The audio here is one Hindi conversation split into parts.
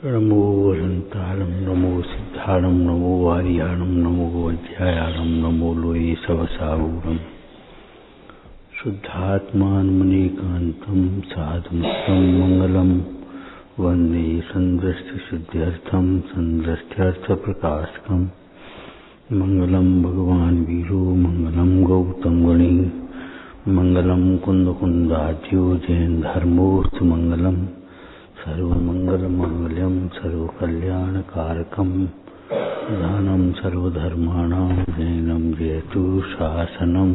नमो वसंताणं नमो सिद्धाणं नमो वारियाणं नमो वज्रायाणं नमो लोये सवसावूरं शुद्धात्मानमनेकान्तं साधुमुक्तं मंगलम वंदे संदृष्टिसिद्ध्यर्थं संदृष्ट्यर्थप्रकाशकं मंगलम भगवान् वीरो मंगलम गौतम गणी मंगलम कुंदकुंदाद्यो जैन धर्मोऽस्तु मंगलम सर्वमंगलमांगल्यं सर्वकल्याणकारकं दानं सर्वधर्माणां जैनं जयतु शासनं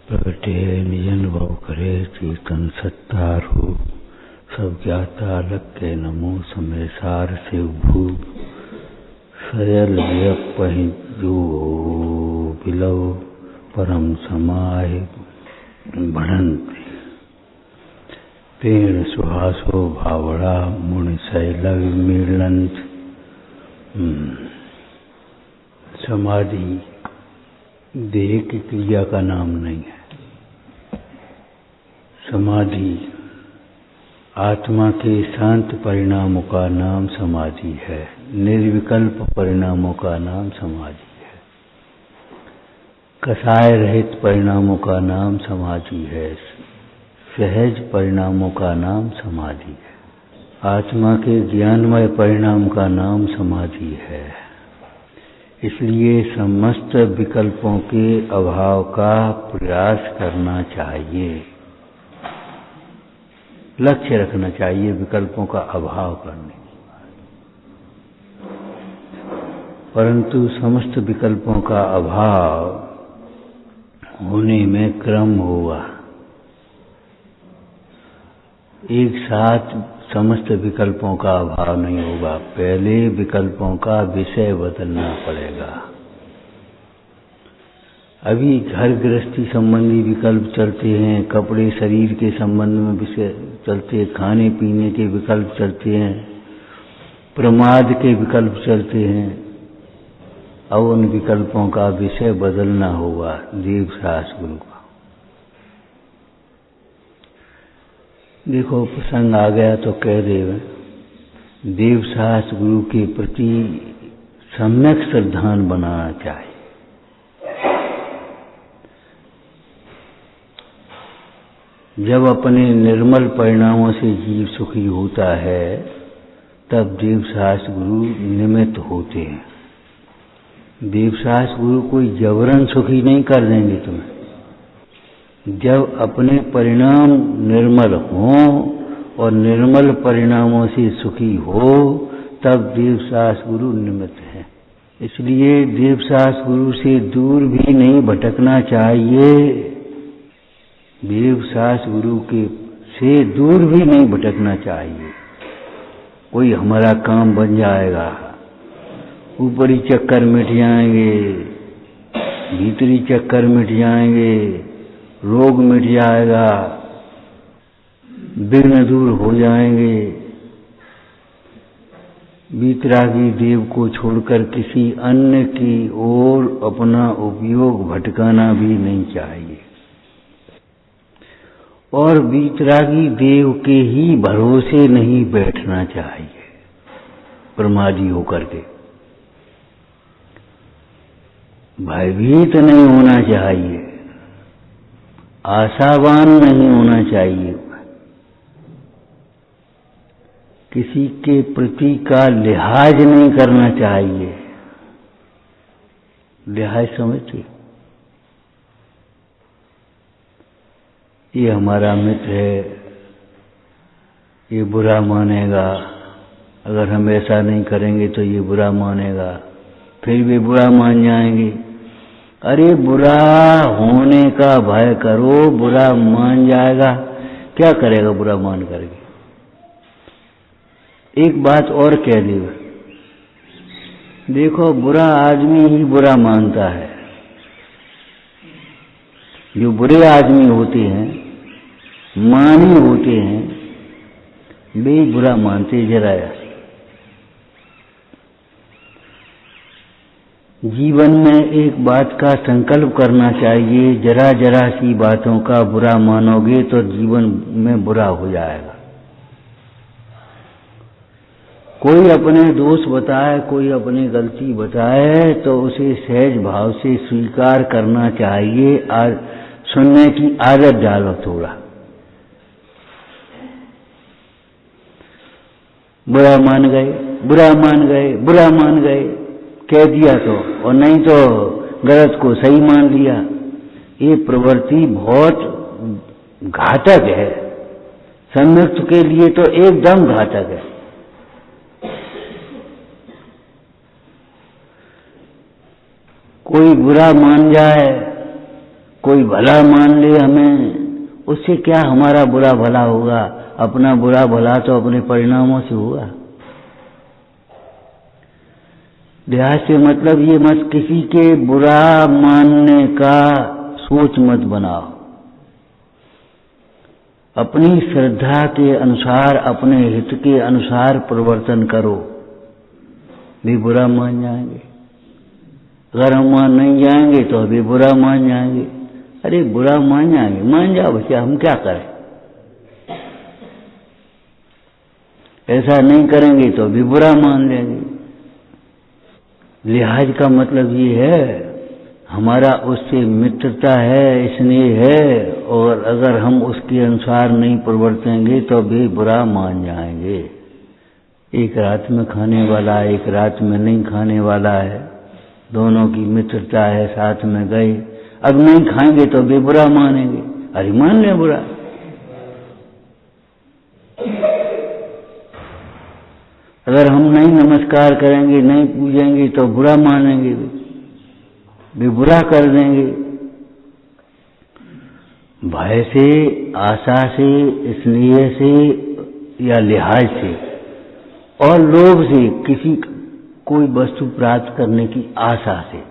प्रगटे निजनुभव करे चेतन सत्तारू सब ज्ञाता लक्के नमो समय सार से भू सयल पहि जो बिलव परम समाय बढ़ंती पेड़ सुहासो भावड़ा मुनि शैलव मिलंत। समाधि देह की क्रिया का नाम नहीं है। समाधि आत्मा के शांत परिणामों का नाम समाधि है। निर्विकल्प परिणामों का नाम समाधि है। कसाय रहित परिणामों का नाम समाधि है। सहज परिणामों का नाम समाधि है। आत्मा के ज्ञानमय परिणाम का नाम समाधि है। इसलिए समस्त विकल्पों के अभाव का प्रयास करना चाहिए। लक्ष्य रखना चाहिए विकल्पों का अभाव करने की। परंतु समस्त विकल्पों का अभाव होने में क्रम होगा। एक साथ समस्त विकल्पों का अभाव नहीं होगा। पहले विकल्पों का विषय बदलना पड़ेगा। अभी घर गृहस्थी संबंधी विकल्प चलते हैं, कपड़े शरीर के संबंध में विषय चलते हैं, खाने पीने के विकल्प चलते हैं, प्रमाद के विकल्प चलते हैं। अब उन विकल्पों का विषय बदलना होगा। देवसास गुरु का देखो प्रसंग आ गया तो कह देवे। देवसास गुरु के प्रति सम्यक श्रद्धान बनाना चाहिए। जब अपने निर्मल परिणामों से जीव सुखी होता है तब देवसास गुरु निमित्त होते हैं। देवसास गुरु कोई जबरन सुखी नहीं कर देंगे तुम्हें। जब अपने परिणाम निर्मल हों और निर्मल परिणामों से सुखी हो तब देवसास गुरु निमित्त है। इसलिए देवसास गुरु से दूर भी नहीं भटकना चाहिए। देवसास गुरु के से दूर भी नहीं भटकना चाहिए। कोई हमारा काम बन जाएगा, ऊपरी चक्कर मिट जाएंगे, भीतरी चक्कर मिट जाएंगे, रोग मिट जाएगा, विघ्न दूर हो जाएंगे। वीतरागी देव को छोड़कर किसी अन्य की ओर अपना उपयोग भटकाना भी नहीं चाहिए। और वीतरागी देव के ही भरोसे नहीं बैठना चाहिए प्रमादी होकर के। भयभीत नहीं होना चाहिए, आशावान नहीं होना चाहिए। किसी के प्रति का लिहाज नहीं करना चाहिए। लिहाज समझते? ये हमारा मित्र है, ये बुरा मानेगा, अगर हम ऐसा नहीं करेंगे तो ये बुरा मानेगा, फिर भी बुरा मान जाएंगे। अरे बुरा होने का भय करो, बुरा मान जाएगा। क्या करेगा बुरा मान करके? एक बात और कह दी, देखो बुरा आदमी ही बुरा मानता है। जो बुरे आदमी होते हैं, मानी होते हैं, वे बुरा मानते। जरा जीवन में एक बात का संकल्प करना चाहिए, जरा जरा सी बातों का बुरा मानोगे तो जीवन में बुरा हो जाएगा। कोई अपने दोष बताए, कोई अपनी गलती बताए तो उसे सहज भाव से स्वीकार करना चाहिए। सुनने की आदत डालो थोड़ा। बुरा मान गए, बुरा मान गए, बुरा मान गए कह दिया तो, और नहीं तो गलत को सही मान लिया। ये प्रवृत्ति बहुत घातक है, सम्यक्त के लिए तो एकदम घातक है। कोई बुरा मान जाए, कोई भला मान ले हमें, उससे क्या हमारा बुरा भला होगा? अपना बुरा भला तो अपने परिणामों से होगा। लिहाज से मतलब ये मत किसी के बुरा मानने का सोच मत बनाओ। अपनी श्रद्धा के अनुसार, अपने हित के अनुसार परिवर्तन करो। भी बुरा मान जाएंगे, अगर हम मान नहीं जाएंगे तो अभी बुरा मान जाएंगे। अरे बुरा मान जाएंगे, मान जाओ बच्चा, हम क्या करें? ऐसा नहीं करेंगे तो भी बुरा मान लेंगे। लिहाज का मतलब ये है, हमारा उससे मित्रता है, स्नेह है, और अगर हम उसके अनुसार नहीं परिवर्तेंगे तो भी बुरा मान जाएंगे। एक रात में खाने वाला, एक रात में नहीं खाने वाला है, दोनों की मित्रता है, साथ में गए, अब नहीं खाएंगे तो भी बुरा मानेंगे। अरे मान ले बुरा। अगर हम नहीं नमस्कार करेंगे, नहीं पूजेंगे तो बुरा मानेंगे, भी बुरा कर देंगे। भय से, आशा से, स्नेह से या लिहाज से और लोभ से, किसी कोई वस्तु प्राप्त करने की आशा से,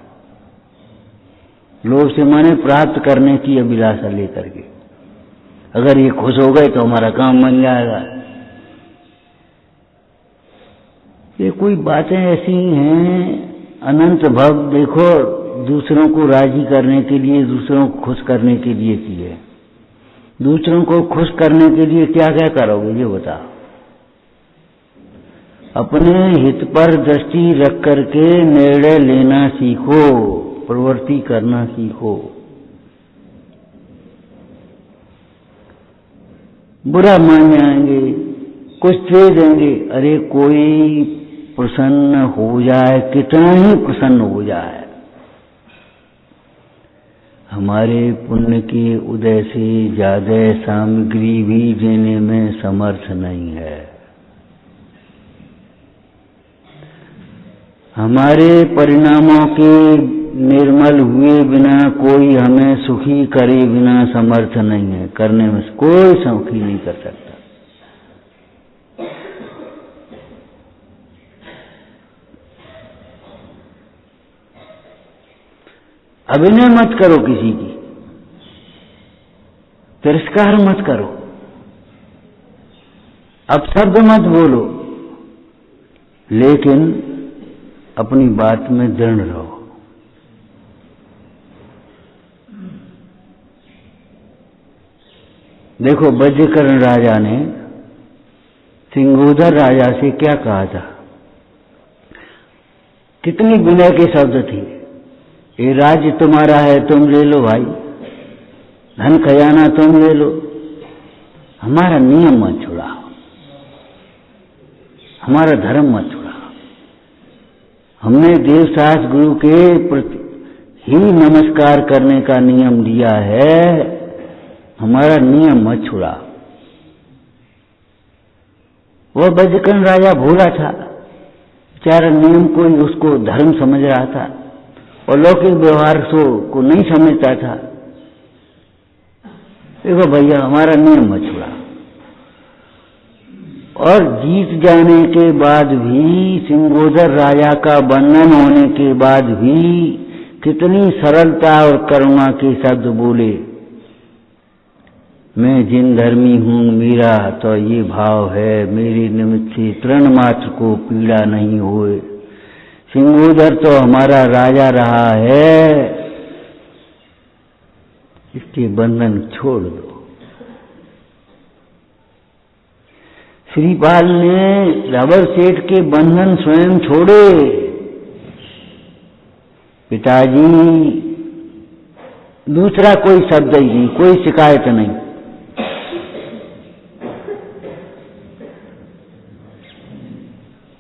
लोभ से माने प्राप्त करने की अभिलाषा लेकर के, अगर ये खुश हो गए तो हमारा काम बन जाएगा। ये कोई बातें ऐसी हैं अनंत भव, देखो दूसरों को राजी करने के लिए, दूसरों को खुश करने के लिए की है। दूसरों को खुश करने के लिए क्या क्या करोगे ये बताओ। अपने हित पर दृष्टि रख करके निर्णय लेना सीखो, प्रवृत्ति करना सीखो। बुरा मान जाएंगे, कुछ दे देंगे, अरे कोई प्रसन्न हो जाए, कितना ही प्रसन्न हो जाए, हमारे पुण्य के उदय से ज्यादा सामग्री भी देने में समर्थ नहीं है। हमारे परिणामों के निर्मल हुए बिना कोई हमें सुखी करे बिना समर्थ नहीं है, करने में कोई सुखी नहीं कर सकता। अभिनय मत करो किसी की, तिरस्कार मत करो, अपशब्द मत बोलो, लेकिन अपनी बात में दृढ़ रहो। देखो वज्रकर्ण राजा ने सिंगोदर राजा से क्या कहा था, कितनी विनय के शब्द थे। ये राज्य तुम्हारा है, तुम ले लो भाई, धन खजाना तुम ले लो, हमारा नियम मत छुड़ाओ, हमारा धर्म मत छुड़ाओ। हमने देवदास गुरु के प्रति ही नमस्कार करने का नियम दिया है, हमारा नियम मत छुड़ाओ। वह वज्रकर्ण राजा भोला था, बेचारा नियम को ही उसको धर्म समझ रहा था और लौकिक व्यवहार को नहीं समझता था। देखो भैया, हमारा नियम मत छुड़ा। और जीत जाने के बाद भी, सिंगोदर राजा का बंधन होने के बाद भी कितनी सरलता और करुणा के शब्द बोले। मैं जिन धर्मी हूँ, मेरा तो ये भाव है, मेरे निमित्त से तृण मात्र को पीड़ा नहीं होए। सिंगोदर तो हमारा राजा रहा है, इसके बंधन छोड़ दो। श्रीपाल ने रबर सेठ के बंधन स्वयं छोड़े। पिताजी, दूसरा कोई शब्द ही नहीं, कोई शिकायत नहीं।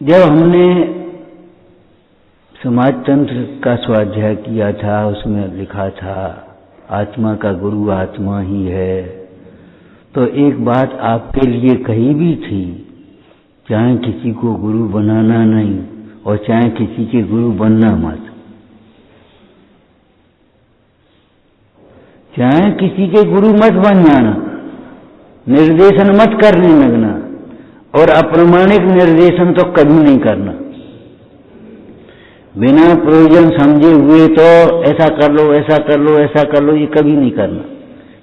जब हमने समाज तंत्र का स्वाध्याय किया था, उसमें लिखा था आत्मा का गुरु आत्मा ही है, तो एक बात आपके लिए कही भी थी, चाहे किसी को गुरु बनाना नहीं और चाहे किसी के गुरु बनना मत। चाहे किसी के गुरु मत बन जाना, निर्देशन मत करने लगना, और अप्रामाणिक निर्देशन तो कभी नहीं करना। बिना प्रयोजन समझे हुए तो ऐसा कर लो, ऐसा कर लो, ऐसा कर लो, ये कभी नहीं करना।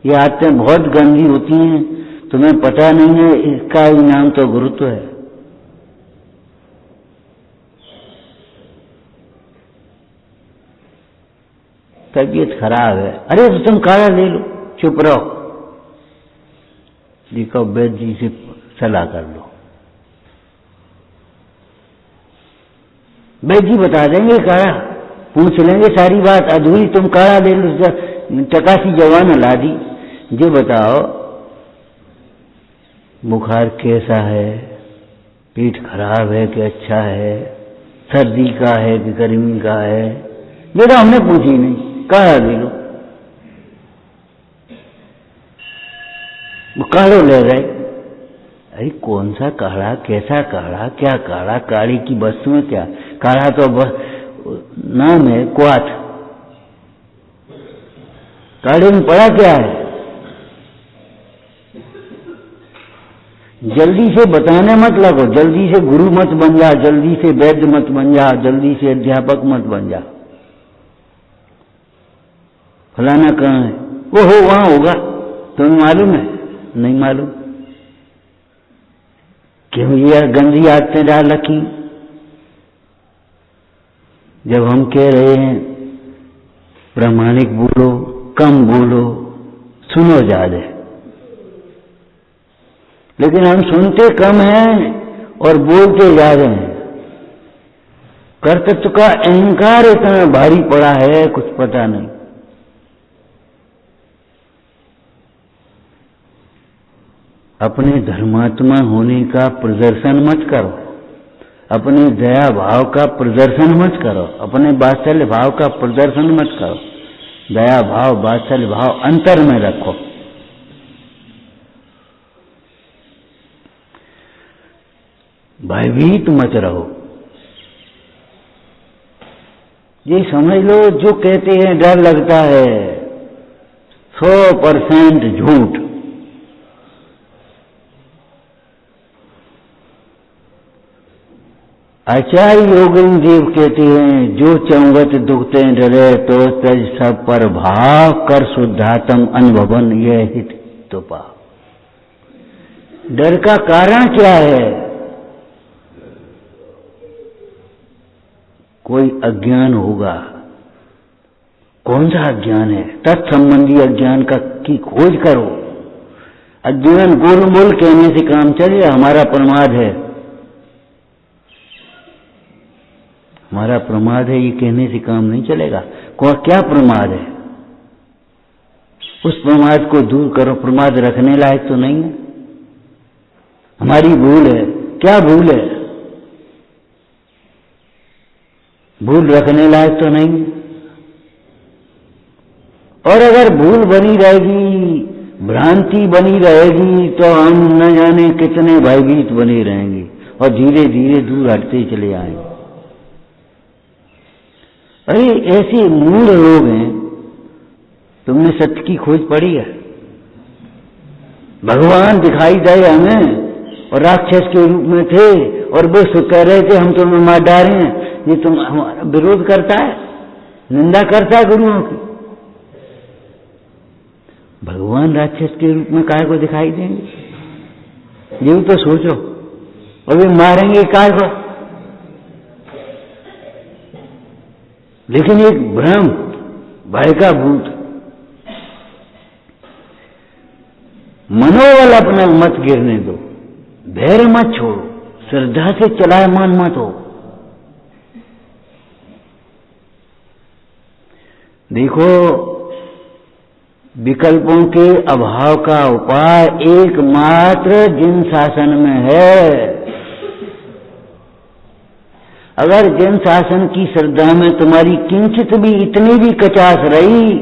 ये आदतें बहुत गंदी होती हैं, तुम्हें पता नहीं है, इसका ही नाम तो गुरुत्व है। तबीयत खराब है, अरे तो तुम काढ़ा ले लो, चुप रहो, देखो वैद्य जी से सलाह कर लो, वैद्य जी बता देंगे काढ़ा, पूछ लेंगे सारी बात अधूरी, तुम काढ़ा ले लो, चकासी जवान ला दी। ये बताओ बुखार कैसा है, पेट खराब है कि अच्छा है, सर्दी का है कि गर्मी का है, ये तो हमने पूछी नहीं, काढ़ा ले लो। काढ़ो ले रहे, अरे कौन सा काढ़ा, कैसा काढ़ा, क्या काढ़ा, काढ़े की वस्तु में क्या, काढ़ा तो नाम है क्वाथ, काढ़े में पड़ा क्या है। जल्दी से बताने मत लगो, जल्दी से गुरु मत बन जा, जल्दी से वैद्य मत बन जा, जल्दी से अध्यापक मत बन जा। फलाना कहाँ है, वो हो वहां होगा, तुम्हें मालूम है, नहीं मालूम, क्यों ये गंदी आदतें डाल रखी। जब हम कह रहे हैं प्रामाणिक बोलो, कम बोलो, सुनो ज्यादा, लेकिन हम सुनते कम हैं और बोलते ज्यादा हैं। कर्तृत्व का अहंकार इतना भारी पड़ा है, कुछ पता नहीं। अपने धर्मात्मा होने का प्रदर्शन मत करो, अपने दया भाव का प्रदर्शन मत करो, अपने वात्सल्य भाव का प्रदर्शन मत करो। दया भाव, वात्सल्य भाव अंतर में रखो। भयभीत मत रहो। ये समझ लो, जो कहते हैं डर लगता है, 100% झूठ। आचार्य योगेंद्र देव कहते हैं, जो चौंगत दुखते डरे तो तज सब पर भाव कर शुद्धात्म अनुभवन यह हित तो पा। डर का कारण क्या है? कोई अज्ञान होगा। कौन सा अज्ञान है? तत्संबंधी अज्ञान की खोज करो। अज्ञान गोलमोल कहने से काम चले, हमारा प्रमाद है, हमारा प्रमाद है, ये कहने से काम नहीं चलेगा। क्या प्रमाद है? उस प्रमाद को दूर करो। प्रमाद रखने लायक तो नहीं है, हमारी भूल है। क्या भूल है? भूल रखने लायक तो नहीं है। और अगर भूल बनी रहेगी, भ्रांति बनी रहेगी, तो हम न जाने कितने भयभीत बने रहेंगे और धीरे धीरे दूर हटते चले आएंगे। अरे ऐसे मूढ़ लोग हैं, तुमने सत्य की खोज पढ़ी है? भगवान दिखाई दे हमें और राक्षस के रूप में थे और वो कह रहे थे हम तुम्हें मार डाले हैं, ये तुम हमारा विरोध करता है, निंदा करता है गुरुओं की। भगवान राक्षस के रूप में काय को दिखाई देंगे? ये तो सोचो। और वे मारेंगे काय को? लेकिन एक भ्रम, भय का भूत। मनोबल अपना मत गिरने दो। धैर्य मत छोड़ो, श्रद्धा से चलायमान मत हो। देखो, विकल्पों के अभाव का उपाय एकमात्र जिन शासन में है। अगर जिन शासन की श्रद्धा में तुम्हारी किंचित भी इतनी भी कचास रही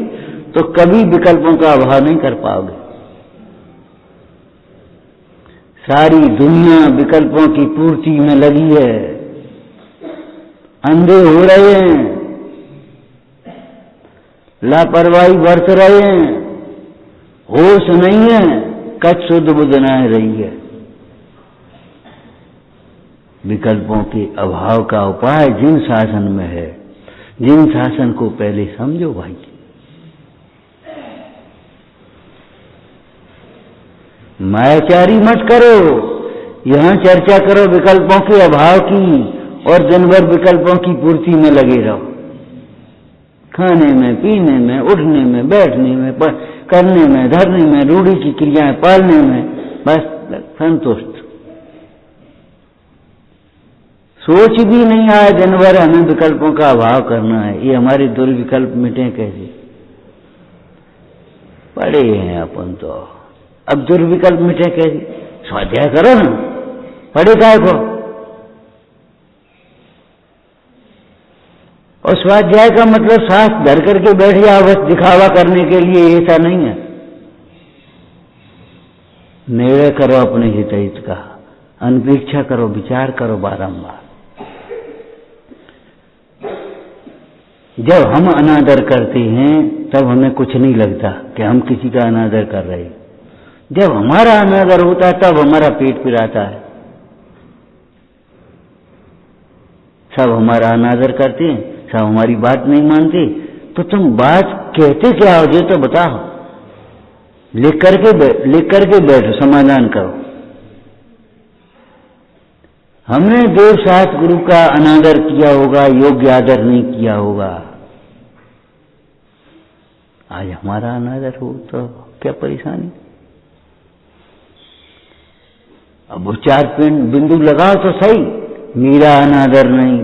तो कभी विकल्पों का अभाव नहीं कर पाओगे। सारी दुनिया विकल्पों की पूर्ति में लगी है, अंधे हो रहे हैं, लापरवाही बरत रहे हैं, होश नहीं है, कच्छ शुद्ध बुद्ध न रही है। विकल्पों के अभाव का उपाय जिन शासन में है, जिन शासन को पहले समझो भाई। मायाचारी मत करो, यहां चर्चा करो विकल्पों के अभाव की और दिन भर विकल्पों की पूर्ति में लगे रहो। खाने में, पीने में, उठने में, बैठने में, करने में, धरने में, रूढ़ी की क्रियाएं पालने में बस संतुष्ट। सोच भी नहीं आया दिन भर हमें विकल्पों का अभाव करना है, ये हमारे दुर्विकल्प मिटे कैसे? पड़े हैं अपन तो, अब दुर्विकल्प मिटे कैसे? स्वाध्याय करो ना, पढ़े काय को? और स्वाध्याय का मतलब सांस धर करके बैठ जाओ बस दिखावा करने के लिए, ऐसा नहीं है। निर्णय करो अपने हित का, अनपेक्षा करो, विचार करो बारंबार। जब हम अनादर करते हैं तब हमें कुछ नहीं लगता कि हम किसी का अनादर कर रहे हैं। जब हमारा अनादर होता है तब हमारा पेट पिराता है। सब हमारा अनादर करते हैं, सब हमारी बात नहीं मानते, तो तुम बात कहते क्या हो ये तो बताओ। लिख करके बैठो, समाधान करो। हमने देव शास्त्र गुरु का अनादर किया होगा, योग्य आदर नहीं किया होगा। आज हमारा अनादर हो तो क्या परेशानी? अब वो 4 बिंदु लगाओ तो सही, मेरा अनादर नहीं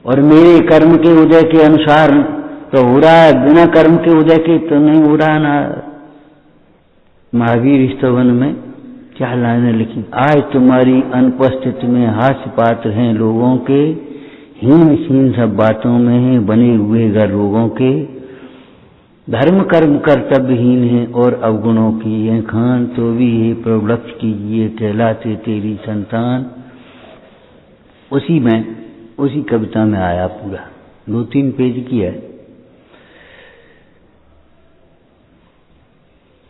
और मेरे कर्म के उदय के अनुसार तो हो रहा है, बिना कर्म के उदय के तो नहीं हो रहा ना। महावीर स्तवन में 4 लाइनें लिखी, आज तुम्हारी अनुपस्थिति में हास्य पात्र हैं लोगों के, हीन हीन सब बातों में है बने हुए घर लोगों के, धर्म कर्म कर्तव्यहीन है और अवगुणों की ये खान, तो भी ये प्रवलक्ष कीजिए कहलाते तेरी संतान। उसी कविता में आया पूरा, 2-3 पेज की है।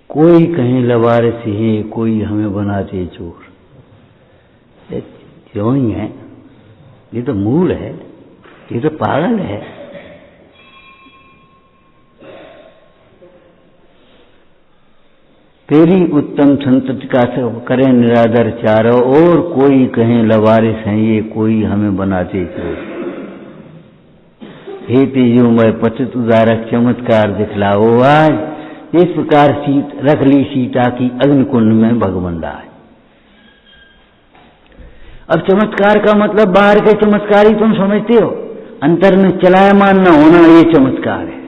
कोई कहीं लवारिस है, कोई हमें बनाते चोर। क्यों ही है, ये तो मूल है, ये तो पागल है। तेरी उत्तम संतति का करें निरादर चारों और, कोई कहें लवारिस हैं ये, कोई हमें बनाते चोर। हे तेजोमय पतित उदारक चमत्कार दिखलाओ आज, इस प्रकार रख ली सीता की अग्निकुंड में भगवंदा है। अब चमत्कार का मतलब बाहर के चमत्कार ही तुम समझते हो, अंतर में चलायमान न होना ये चमत्कार है।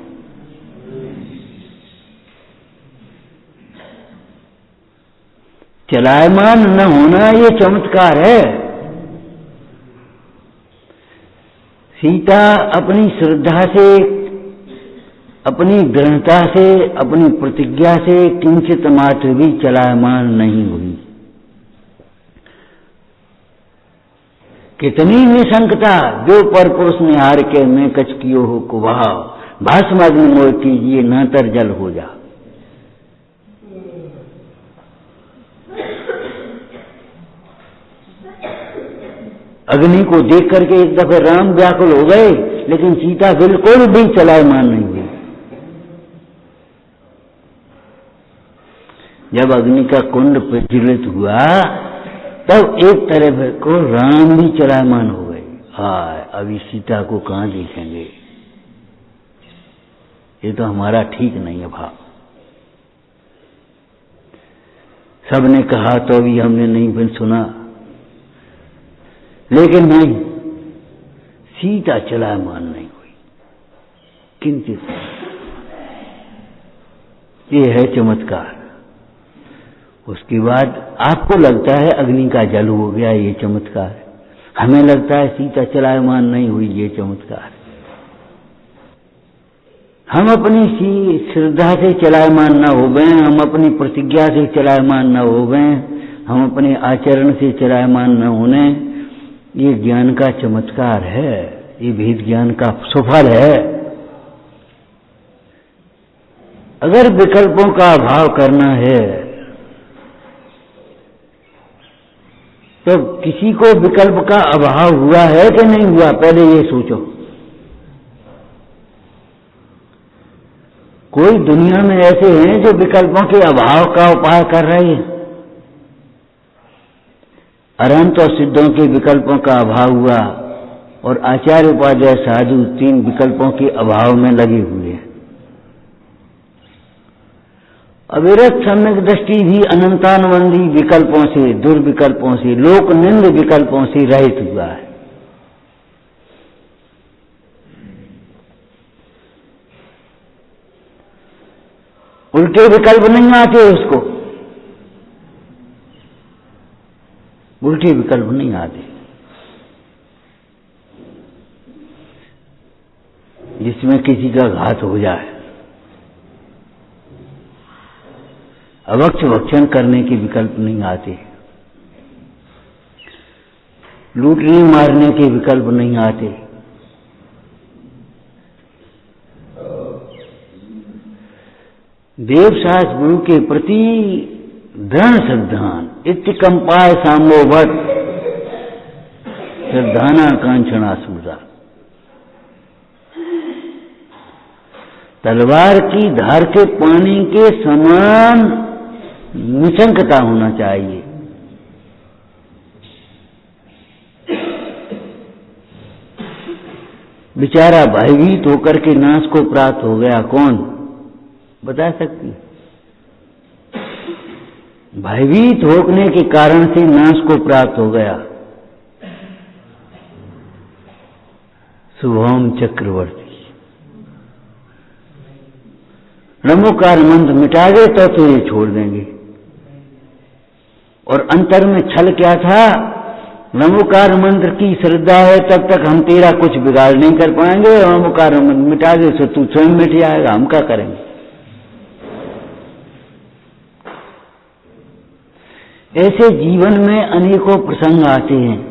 चलायमान न होना ये चमत्कार है। सीता अपनी श्रद्धा से, अपनी दृढ़ता से, अपनी प्रतिज्ञा से किंचित मात्र भी चलायमान नहीं हुई। कितनी निशंकता जो पर पुरुष ने हार के मैं कच कियो हो कुभाव, भास्माग्नि मोह कीजिए नातर जल हो जा। अग्नि को देख करके एक दफे राम व्याकुल हो गए, लेकिन सीता बिल्कुल भी चलायमान नहीं हुई। जब अग्नि का कुंड प्रज्वलित हुआ तब एक तरफ को राम भी चलायमान हो गए। हाय, अभी सीता को कहां देखेंगे, ये तो हमारा ठीक नहीं है भाव। सबने कहा तो भी हमने नहीं भी सुना, लेकिन नहीं, सीता चलायमान नहीं हुई, किंचित। ये है चमत्कार। उसके बाद आपको लगता है अग्नि का जल हो गया, ये चमत्कार। हमें लगता है सीता चलायमान नहीं हुई, ये चमत्कार। हम अपनी श्रद्धा से चलायमान न हो गए, हम अपनी प्रतिज्ञा से चलायमान न हो गए, हम अपने आचरण से चलायमान न होने, ये ज्ञान का चमत्कार है, ये भेद ज्ञान का सुफल है। अगर विकल्पों का अभाव करना है तो किसी को विकल्प का अभाव हुआ है कि नहीं हुआ, पहले ये सोचो। कोई दुनिया में ऐसे हैं जो विकल्पों के अभाव का उपाय कर रहे हैं? अनंत और सिद्धों के विकल्पों का अभाव हुआ और आचार्य उपाध्याय साधु 3 विकल्पों के अभाव में लगे हुए हैं। अविरत सम्यक दृष्टि भी अनंतानुबंधी विकल्पों से, दुर्विकल्पों से, लोक निंद विकल्पों से रहित हुआ है। उल्टे विकल्प नहीं आते उसको, उल्टे विकल्प नहीं आते, जिसमें किसी का घात हो जाए। अवक्ष भक्षण करने के विकल्प नहीं आते, लूटने मारने के विकल्प नहीं आते, देवशास्त्र गुरु के प्रति दृढ़ श्रद्धान इत्कंपाय साम्भोवत श्रद्धाना कांक्षणा सूजा। तलवार की धार के पानी के समान निशंकता होना चाहिए। बेचारा भयभीत होकर के नाश को प्राप्त हो गया, कौन बता सकती? भयभीत होने के कारण से नाश को प्राप्त हो गया शुभम चक्रवर्ती। नमोकार मंत्र मिटा गए तो ये छोड़ देंगे। और अंतर में छल क्या था? नमोकार मंत्र की श्रद्धा है तब तक हम तेरा कुछ बिगाड़ नहीं कर पाएंगे, नमोकार मंत्र मिटा दे तो तू स्वयं मिट जाएगा, हम क्या करेंगे? ऐसे जीवन में अनेकों प्रसंग आते हैं।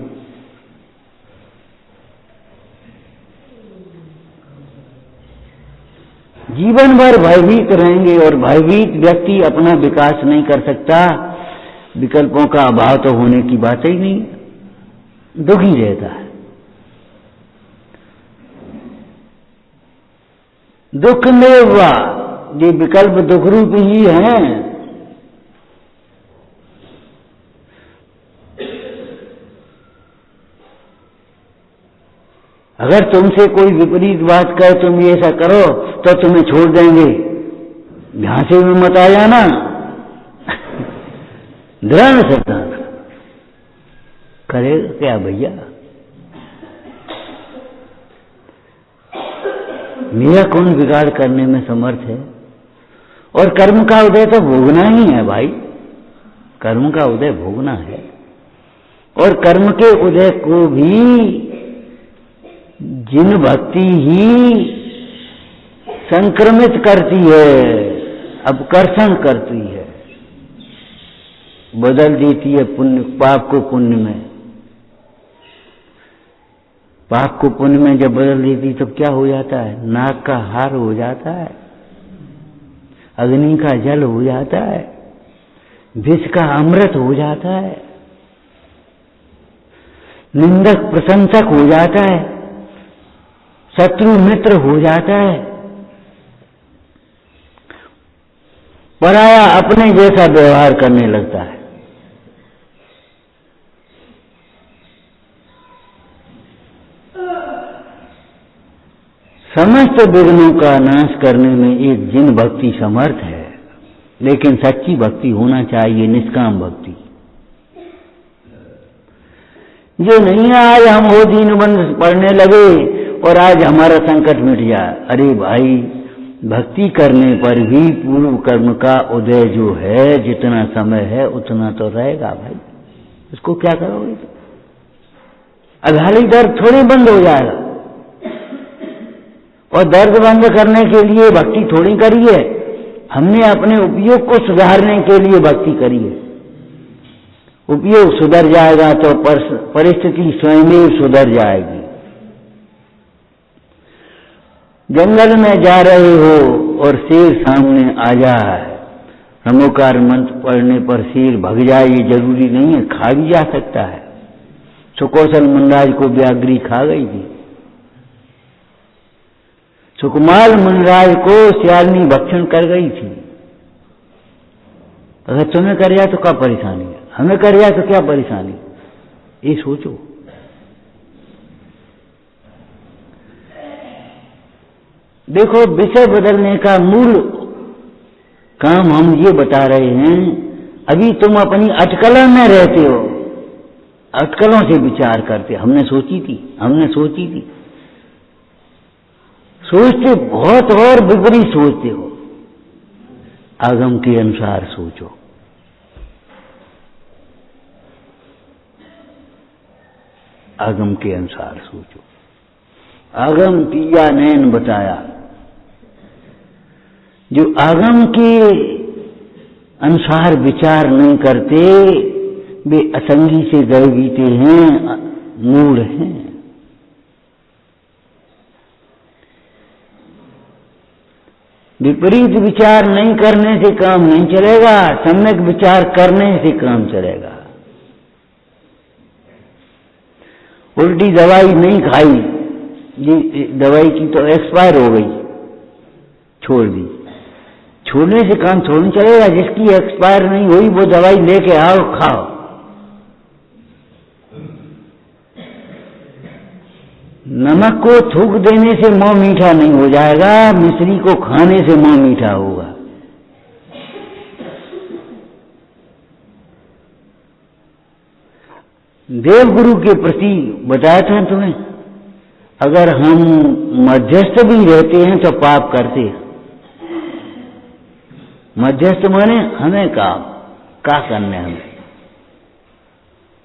जीवन भर भयभीत रहेंगे और भयभीत व्यक्ति अपना विकास नहीं कर सकता। विकल्पों का अभाव तो होने की बात ही नहीं, दुखी रहता है। दुख में हुआ, ये विकल्प दुख रूप ही हैं। अगर तुमसे कोई विपरीत बात करे, तुम ये ऐसा करो तो तुम्हें छोड़ देंगे, झांसे में मत आ जाना। दृढ़ श्रद्धा करेगा क्या भैया? मेरा कौन बिगाड़ करने में समर्थ है? और कर्म का उदय तो भोगना ही है भाई, कर्म का उदय भोगना है। और कर्म के उदय को भी जिन भक्ति ही संक्रमित करती है, अपकर्षण करती है, बदल देती है पुण्य, पाप को पुण्य में। पाप को पुण्य में जब बदल देती तब क्या हो जाता है? नाक का हार हो जाता है, अग्नि का जल हो जाता है, विष का अमृत हो जाता है, निंदक प्रशंसक हो जाता है, शत्रु मित्र हो जाता है, पराया अपने जैसा व्यवहार करने लगता है। समस्त विघ्नों का नाश करने में एक जिन भक्ति समर्थ है, लेकिन सच्ची भक्ति होना चाहिए, निष्काम भक्ति। जो नहीं आज हम वो दीनबंधु पढ़ने लगे और आज हमारा संकट मिट जाए। अरे भाई, भक्ति करने पर भी पूर्व कर्म का उदय जो है, जितना समय है उतना तो रहेगा भाई, उसको क्या करोगे? अघाड़ी दर्द थोड़ी बंद हो जाएगा। और दर्द बंद करने के लिए भक्ति थोड़ी करी है, हमने अपने उपयोग को सुधारने के लिए भक्ति करी है। उपयोग सुधर जाएगा तो परिस्थिति स्वयं ही सुधर जाएगी। जंगल में जा रहे हो और शेर सामने आ जाए, नमोकार मंत्र पढ़ने पर शेर भग जाए ये जरूरी नहीं है, खा भी जा सकता है। सुकौशल मुनराज को व्याघ्री खा गई थी। सुकुमार मुनराज को सियालनी भक्षण कर गई थी। अगर तुम्हें कर जाए तो क्या परेशानी है, हमें कर जाए तो क्या परेशानी, ये सोचो। देखो, विषय बदलने का मूल काम हम ये बता रहे हैं। अभी तुम अपनी अटकलों में रहते हो, अटकलों से विचार करते। हमने सोची थी सोचते बहुत और विपरीत सोचते हो। आगम के अनुसार सोचो। आगम के अनुसार सोचो। आगम तीया नैन बताया, जो आगम के अनुसार विचार नहीं करते वे असंगी से गए बीते हैं, मूढ़ हैं। विपरीत विचार नहीं करने से काम नहीं चलेगा, सम्यक विचार करने से काम चलेगा। उल्टी दवाई नहीं खाई, दवाई की तो एक्सपायर हो गई, छोड़ दी। छोड़ने से काम थोड़ी चलेगा। जिसकी एक्सपायर नहीं हुई वो दवाई लेके आओ, खाओ। नमक को थूक देने से मुंह मीठा नहीं हो जाएगा, मिश्री को खाने से मुंह मीठा होगा। देवगुरु के प्रति बताया था तुम्हें, अगर हम मध्यस्थ भी रहते हैं तो पाप करते हैं। मध्यस्थ माने हमें का करने, हमें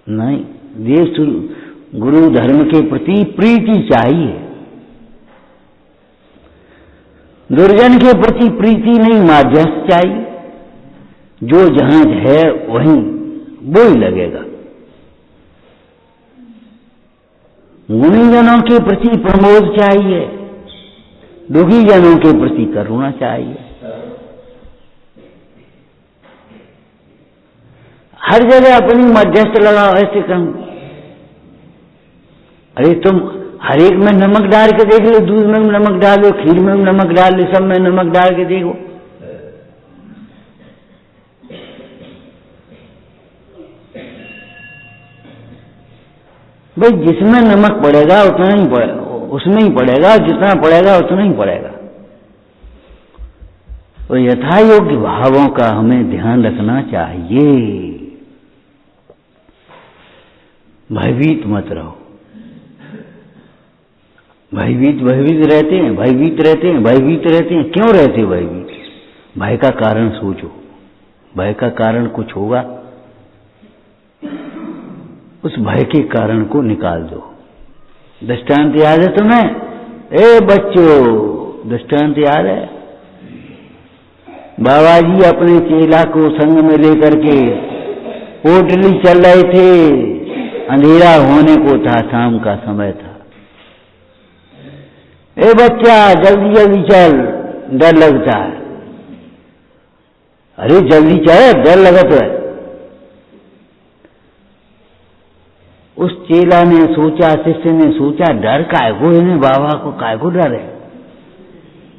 नहीं। देव गुरु धर्म के प्रति प्रीति चाहिए, दुर्जन के प्रति प्रीति नहीं, मध्यस्थ चाहिए। जो जहां है वहीं वो ही लगेगा। गुणीजनों के प्रति प्रमोद चाहिए, दुखी जनों के प्रति करुणा चाहिए। हर जगह अपनी मध्यस्थ लगाओ, ऐसे कम। अरे तुम हर एक में नमक डाल के देख लो, दूध में नमक डालो, खीर में नमक डाल लो, सब में नमक डाल के देखो। भाई जिसमें नमक पड़ेगा उतना ही पड़ेगा, उसमें ही पड़ेगा, जितना पड़ेगा उतना ही पड़ेगा। तो यथा योग्य भावों का हमें ध्यान रखना चाहिए। भयभीत मत रहो। भयभीत रहते हैं। क्यों रहते भयभीत? भय का कारण सोचो। भय का कारण कुछ होगा, उस भय के कारण को निकाल दो। दृष्टांत याद है तुम्हें? ए बच्चों, दृष्टांत याद है? बाबा जी अपने चेला को संग में लेकर के पोटली चल रहे थे। अंधेरा होने को था, शाम का समय था। ए बच्चा जल्दी जल्दी चल, डर लगता है। अरे जल्दी चल, डर लगता है। उस चेला ने सोचा, शिष्य ने सोचा, डर काय को है, बाबा को काय को डर है,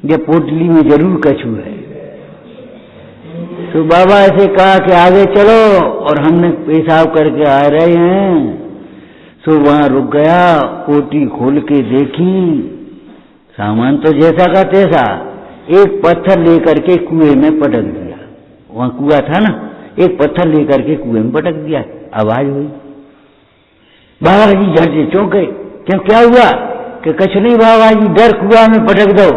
ये पोटली में जरूर कछू है। तो बाबा ऐसे कहा कि आगे चलो, और हमने पेशाब करके आ रहे हैं। तो वहां रुक गया, पोटली खोल के देखी, सामान तो जैसा का तैसा, एक पत्थर लेकर के कुएं में पटक दिया। वहां कुआं था ना, एक पत्थर लेकर के कुएं में पटक दिया, आवाज हुई। बाबा जी झट से चौंक गए, क्यों क्या हुआ? कि कुछ नहीं बाबा जी, डर कुआं में पटक दो,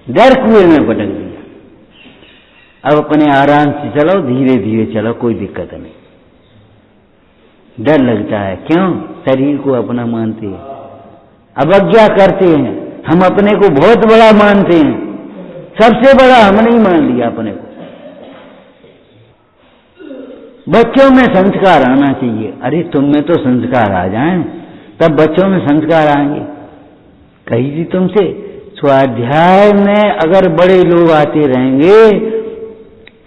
डर कुएं में पटक दिया। अब अपने आराम से चलो, धीरे धीरे चलो, कोई दिक्कत नहीं। डर लगता है, क्यों? शरीर को अपना मानते हैं, अवज्ञा करते हैं, हम अपने को बहुत बड़ा मानते हैं, सबसे बड़ा हमने ही मान लिया अपने को। बच्चों में संस्कार आना चाहिए। अरे तुम में तो संस्कार आ जाएं, तब बच्चों में संस्कार आएंगे। कही थी तुमसे, स्वाध्याय में अगर बड़े लोग आते रहेंगे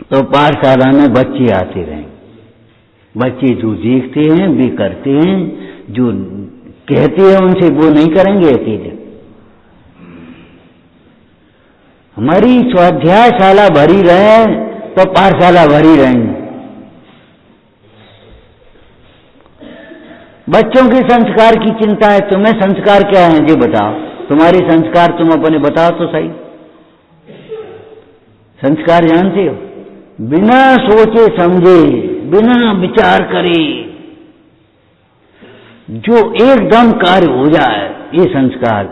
तो पाठशाला में बच्चे आते रहेंगे। बच्चे जो देखते हैं वे करते हैं, जो कहते हैं उनसे वो नहीं करेंगे अकेले। हमारी स्वाध्यायशाला भरी रहे तो पाठशाला भरी रहेंगी। बच्चों के संस्कार की चिंता है, तुम्हें संस्कार क्या है ये बताओ, तुम्हारे संस्कार तुम अपने बताओ तो सही। संस्कार जानते हो? बिना सोचे समझे, बिना विचार करे जो एकदम कार्य हो जाए, ये संस्कार।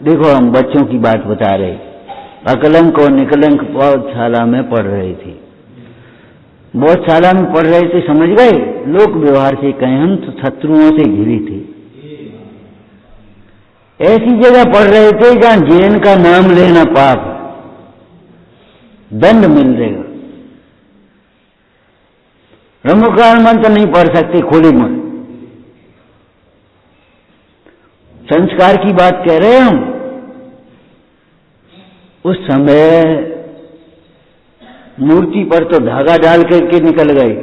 देखो हम बच्चों की बात बता रहे, अकलंक और निकलंक बौद्धशाला में पढ़ रहे थे, बौद्धशाला में पढ़ रहे थे, समझ गए? लोक व्यवहार से कहें हम तो शत्रुओं से घिरे थे। ऐसी जगह पढ़ रहे थे जहां जैन का नाम लेना पाप, दंड मिल जाएगा। ब्रह्मकार मंत्र नहीं पढ़ सकते खुले में। संस्कार की बात कह रहे हैं हम। उस समय मूर्ति पर तो धागा डाल करके निकल गए,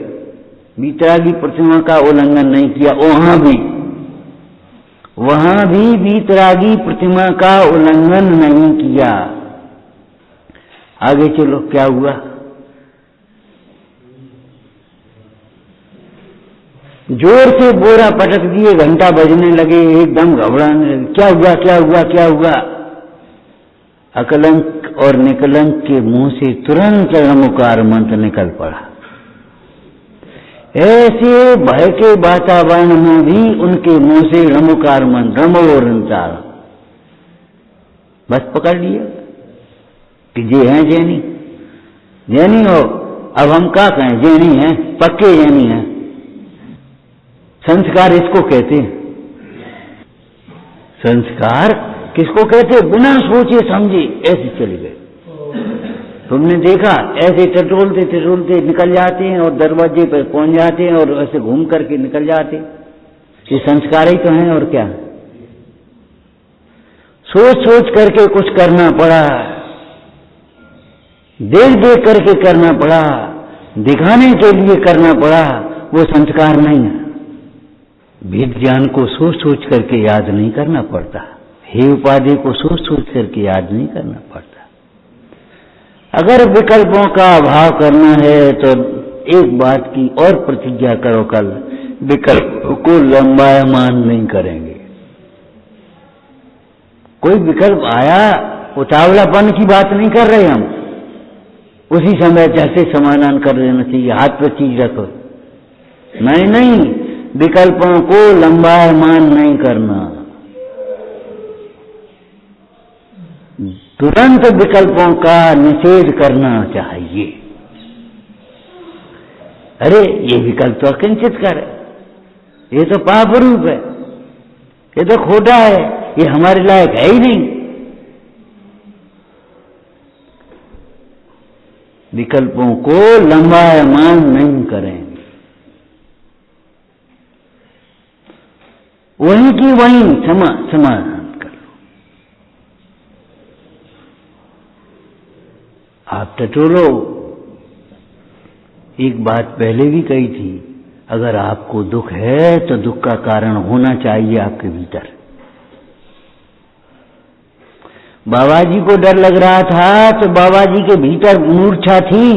वीतरागी प्रतिमा का उल्लंघन नहीं किया। वहां भी वीतरागी प्रतिमा का उल्लंघन नहीं किया। आगे चलो, क्या हुआ? जोर से बोरा पटक दिए, घंटा बजने लगे, एकदम घबराने लगे। क्या हुआ क्या हुआ क्या हुआ? अकलंक और निकलंक के मुंह से तुरंत रमोकार मंत्र निकल पड़ा। ऐसे भय के वातावरण में भी उनके मुंह से रमोकार मंत्र, रमोरंचार, बस पकड़ लिया कि जे हैं जैनी। जैनी हो, अब हम क्या कहें? जैनी हैं, पक्के जैनी हैं। संस्कार इसको कहते हैं। संस्कार किसको कहते? बिना सोचे समझे ऐसे चले गए। तुमने देखा, ऐसे टटोलते टटोलते निकल जाते हैं और दरवाजे पर पहुंच जाते हैं और ऐसे घूम करके निकल जाते हैं। ये संस्कार ही तो हैं, और क्या? सोच सोच करके कुछ करना पड़ा, देख देख करके करना पड़ा, दिखाने के लिए करना पड़ा, वो संस्कार नहीं है। वेद ज्ञान को सोच सोच करके याद नहीं करना पड़ता, हे उपाधि को सोच सोच करके याद नहीं करना पड़ता। अगर विकल्पों का अभाव करना है तो एक बात की और प्रतिज्ञा करो, कल विकल्प को लंबायमान नहीं करेंगे। कोई विकल्प आया, उतावलापन की बात नहीं कर रहे हम, उसी समय जैसे समाधान कर देना चाहिए, हाथ पर चीज रखो। नहीं नहीं, विकल्पों को लंबायमान नहीं करना, तुरंत विकल्पों का निषेध करना चाहिए। अरे ये विकल्प तो अकिंचित कर है, ये तो पाप रूप है, ये तो खोटा है, ये हमारे लायक है ही नहीं। विकल्पों को लंबायमान नहीं करें, वहीं की वहीं समाधान कर लो। आप टटोलो। एक बात पहले भी कही थी, अगर आपको दुख है तो दुख का कारण होना चाहिए आपके भीतर। बाबा जी को डर लग रहा था तो बाबा जी के भीतर मूर्छा थी,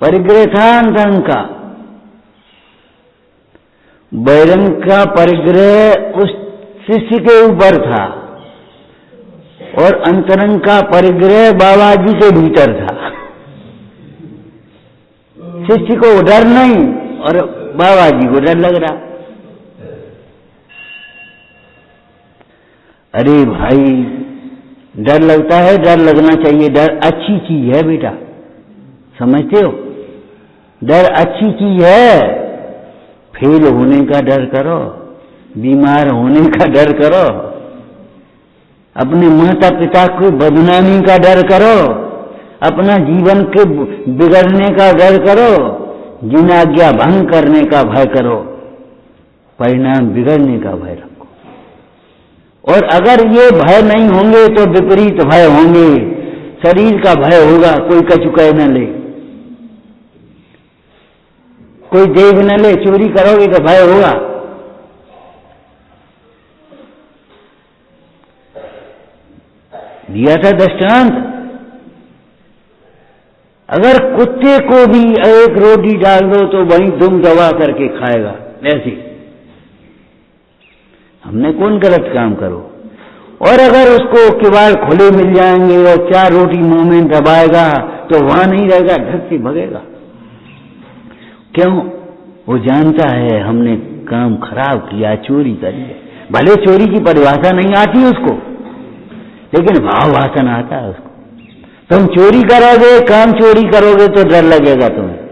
परिग्रह था अंतरंग का। बहिरंग का परिग्रह उस शिष्य के ऊपर था, और अंतरंग का परिग्रह बाबा जी के भीतर था। शिष्य को डर नहीं और बाबा जी को डर लग रहा। अरे भाई, डर लगता है, डर लगना चाहिए। डर अच्छी चीज है बेटा, समझते हो? डर अच्छी चीज है। फेल होने का डर करो, बीमार होने का डर करो, अपने माता पिता को बदनामी का डर करो, अपना जीवन के बिगड़ने का डर करो, जिन आज्ञा भंग करने का भय करो, परिणाम बिगड़ने का भय रखो। और अगर ये भय नहीं होंगे तो विपरीत भय होंगे। शरीर का भय होगा, कोई कछु कह न ले, कोई देख न ले, चोरी करोगे तो भय होगा। दिया था दृष्टांत, अगर कुत्ते को भी एक रोटी डाल दो तो वहीं दुम दबा करके खाएगा। ऐसे हमने कौन गलत काम करो। और अगर उसको किवाड़ खुले मिल जाएंगे और 4 रोटी मुंह में दबाएगा तो वहां नहीं रहेगा, धक से भगेगा। क्यों? वो जानता है हमने काम खराब किया, चोरी करी है। भले चोरी की परिभाषा नहीं आती उसको, लेकिन भाव वासन आता है उसको। तुम चोरी करोगे, काम चोरी करोगे तो डर लगेगा तुम्हें।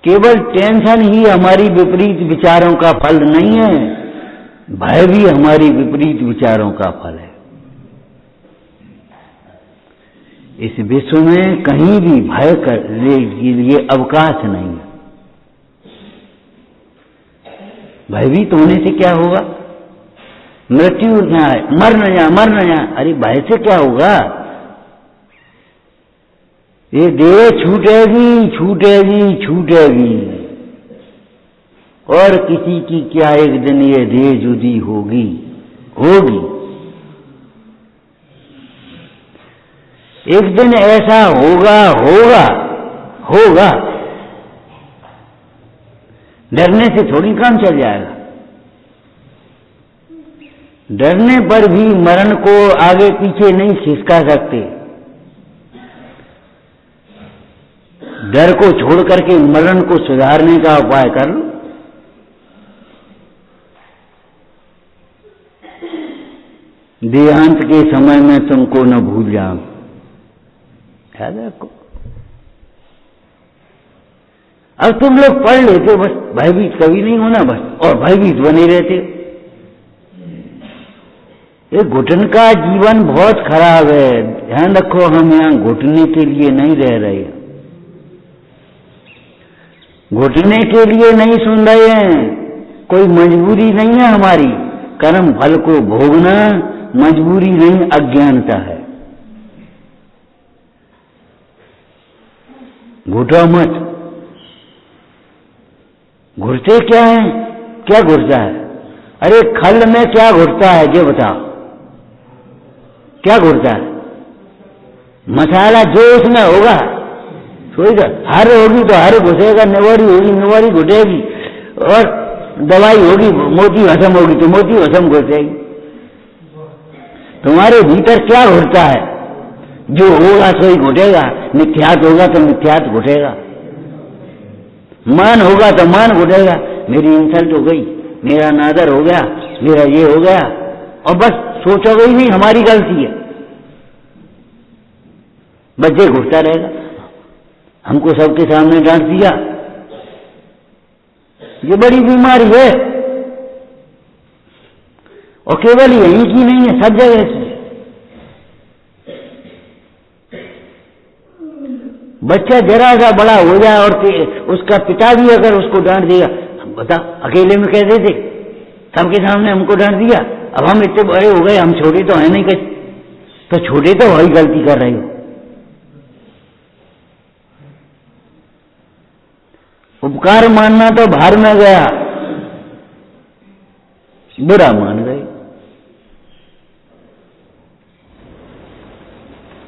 केवल टेंशन ही हमारी विपरीत विचारों का फल नहीं है, भय भी हमारी विपरीत विचारों का फल है। इस विश्व में कहीं भी भय करने के लिए अवकाश नहीं है। भयभीत होने से क्या होगा? मृत्यु क्या है? मर न जा, मर न जा। अरे भय से क्या होगा? ये देह छूटेगी, छूटेगी, छूटेगी, और किसी की क्या एक दिन ये देह जुदी होगी, होगी। एक दिन ऐसा होगा, होगा, होगा। डरने से थोड़ी काम चल जाएगा। डरने पर भी मरण को आगे पीछे नहीं खिसका सकते। डर को छोड़ करके मरण को सुधारने का उपाय कर लो। देहांत के समय में तुमको न भूल जाऊं, याद रखो। अब तुम लोग पढ़ लेते हो, बस भयभीत कभी नहीं होना, बस, और भयभीत बने रहते हो। ये घुटन का जीवन बहुत खराब है, ध्यान रखो। हम यहां घुटने के लिए नहीं रह रहे, घुटने के लिए नहीं सुन रहे हैं। कोई मजबूरी नहीं है हमारी, कर्म फल को भोगना मजबूरी नहीं, अज्ञानता है। घुटो मत। घुटते क्या है? क्या घुटता है? अरे खल में क्या घुटता है ये बताओ, क्या घुटता है? मसाला जो उसमें होगा सोएगा। हर होगी तो हर घुसेगा, निवाड़ी होगी निवाड़ी घुटेगी, और दवाई होगी मोती भस्म होगी तो मोती भस्म घुसेगी। तुम्हारे भीतर क्या घुटता है? जो होगा सोई घुटेगा। मिथ्यात होगा तो मिथ्यात घुटेगा, मान होगा तो मान घुटेगा। मेरी इंसल्ट हो गई, मेरा नादर हो गया, मेरा ये हो गया, और बस सोचोगे ही नहीं हमारी गलती है, बस ये घुटता रहेगा। हमको सबके सामने डांट दिया, ये बड़ी बीमारी है, और केवल यही की नहीं है, सब जगह से। बच्चा जरा सा बड़ा हो जाए और उसका पिता भी अगर उसको डांट देगा, बता अकेले में कहते थे, सबके सामने हमको डांट दिया, अब हम इतने बड़े हो गए, हम छोटे तो है नहीं कहीं, तो छोटे तो वही गलती कर रहे हो। उपकार मानना तो भार में गया, बुरा मान गए।